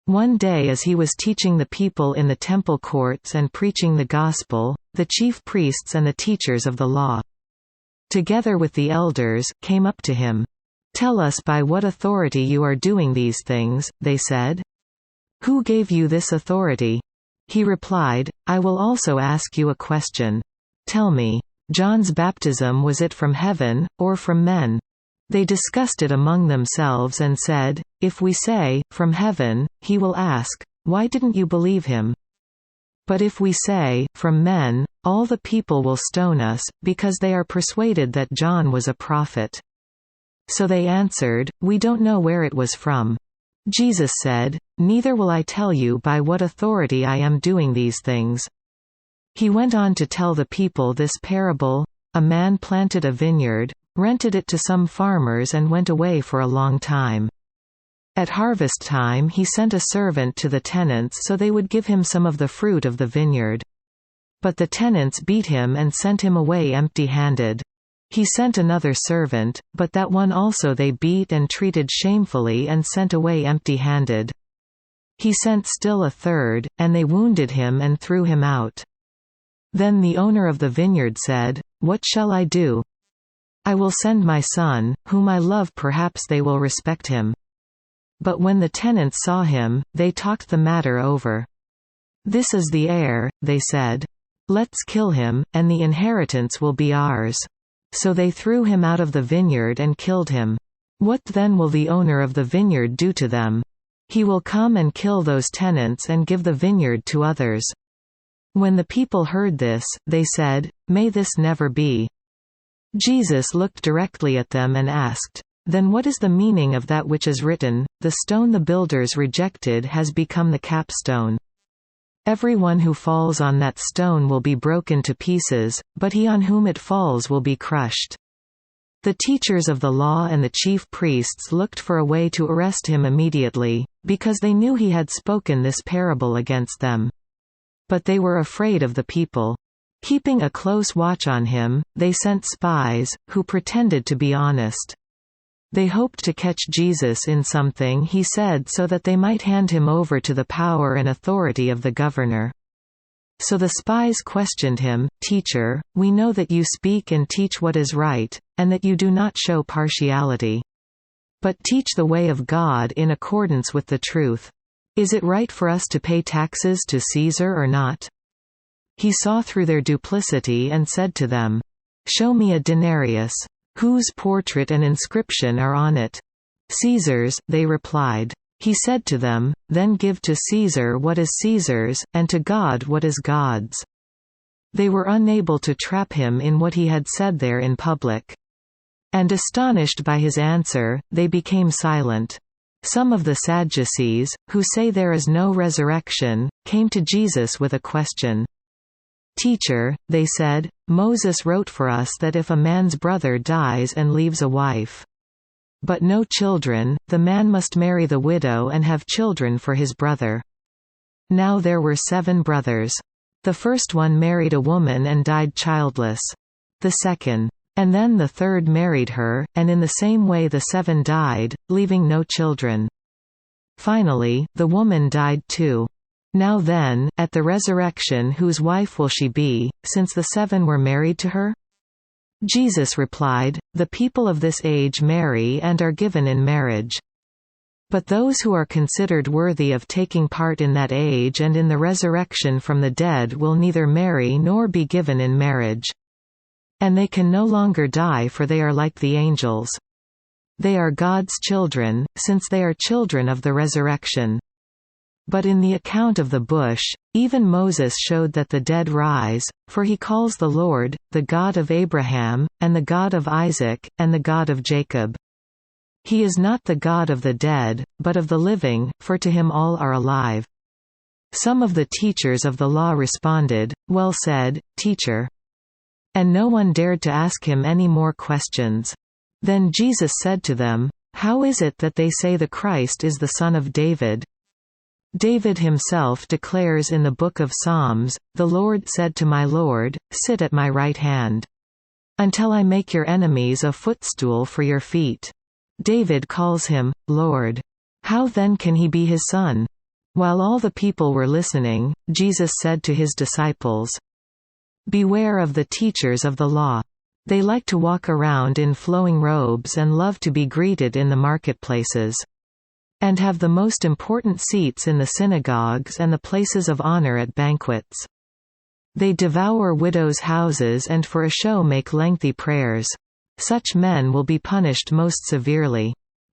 One day as he was teaching the people in the temple courts and preaching the gospel, the chief priests and the teachers of the law, together with the elders, came up to him. "Tell us by what authority you are doing these things," they said. "Who gave you this authority?" He replied, "I will also ask you a question. Tell me, John's baptism, was it from heaven, or from men?" They discussed it among themselves and said, "If we say, 'From heaven,' he will ask, 'Why didn't you believe him?' But if we say, 'From men,' all the people will stone us, because they are persuaded that John was a prophet." So they answered, "We don't know where it was from." Jesus said, "Neither will I tell you by what authority I am doing these things." He went on to tell the people this parable: "A man planted a vineyard, rented it to some farmers and went away for a long time. At harvest time he sent a servant to the tenants so they would give him some of the fruit of the vineyard. But the tenants beat him and sent him away empty-handed. He sent another servant, but that one also they beat and treated shamefully and sent away empty-handed. He sent still a third, and they wounded him and threw him out. Then the owner of the vineyard said, 'What shall I do? I will send my son, whom I love, perhaps they will respect him.' But when the tenants saw him, they talked the matter over. 'This is the heir,' they said. 'Let's kill him, and the inheritance will be ours.' So they threw him out of the vineyard and killed him. What then will the owner of the vineyard do to them? He will come and kill those tenants and give the vineyard to others." When the people heard this, they said, "May this never be." Jesus looked directly at them and asked, "Then what is the meaning of that which is written, 'The stone the builders rejected has become the capstone'? Everyone who falls on that stone will be broken to pieces, but he on whom it falls will be crushed." The teachers of the law and the chief priests looked for a way to arrest him immediately, because they knew he had spoken this parable against them. But they were afraid of the people. Keeping a close watch on him, they sent spies, who pretended to be honest. They hoped to catch Jesus in something he said so that they might hand him over to the power and authority of the governor. So the spies questioned him, "Teacher, we know that you speak and teach what is right, and that you do not show partiality. But teach the way of God in accordance with the truth. Is it right for us to pay taxes to Caesar or not?" He saw through their duplicity and said to them, "Show me a denarius. Whose portrait and inscription are on it?" "Caesar's," they replied. He said to them, "Then give to Caesar what is Caesar's, and to God what is God's." They were unable to trap him in what he had said there in public. And astonished by his answer, they became silent. Some of the Sadducees, who say there is no resurrection, came to Jesus with a question. "Teacher," they said, "Moses wrote for us that if a man's brother dies and leaves a wife, but no children, the man must marry the widow and have children for his brother. Now there were 7 brothers. The first one married a woman and died childless. The second. And then the third married her, and in the same way the 7 died, leaving no children. Finally, the woman died too. Now then, at the resurrection whose wife will she be, since the 7 were married to her?" Jesus replied, "The people of this age marry and are given in marriage. But those who are considered worthy of taking part in that age and in the resurrection from the dead will neither marry nor be given in marriage. And they can no longer die, for they are like the angels. They are God's children, since they are children of the resurrection. But in the account of the bush, even Moses showed that the dead rise, for he calls the Lord, the God of Abraham, and the God of Isaac, and the God of Jacob. He is not the God of the dead, but of the living, for to him all are alive." Some of the teachers of the law responded, "Well said, teacher." And no one dared to ask him any more questions. Then Jesus said to them, "How is it that they say the Christ is the son of David? David himself declares in the book of Psalms, 'The Lord said to my Lord, sit at my right hand, until I make your enemies a footstool for your feet.' David calls him, Lord. How then can he be his son?" While all the people were listening, Jesus said to his disciples, "Beware of the teachers of the law. They like to walk around in flowing robes and love to be greeted in the marketplaces. And have the most important seats in the synagogues and the places of honor at banquets. They devour widows' houses and for a show make lengthy prayers. Such men will be punished most severely."